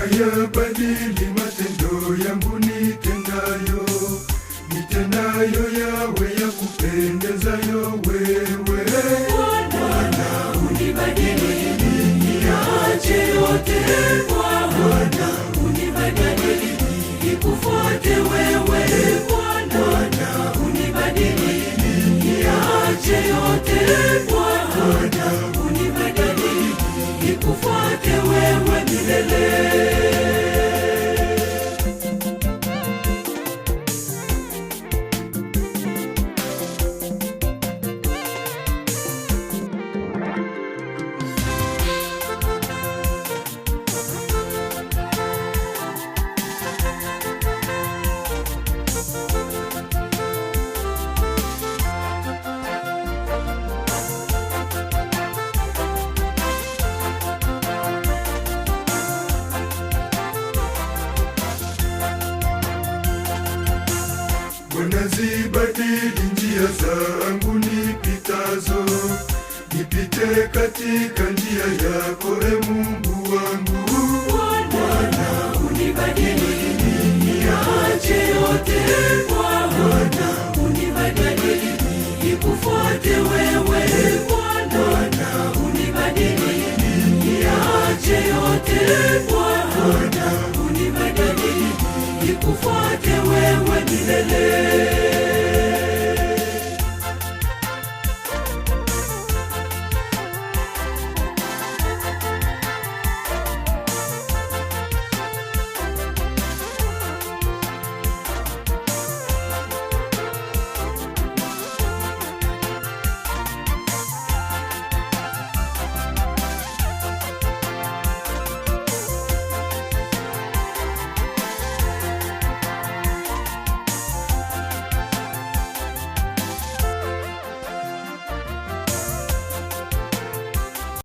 yabadili matendo yangu nitenayo yawe ya kupendezayo wewe. Bwana unibadili, niache yote. Bwana unibadili, nikufuate wewe. Bwana unibadili, niache yote. Bwana unibadili, nikufuate wewe milele. Bwana zibadili njia zangu nipitazo, nipite katika njia yako, e Mungu wangu.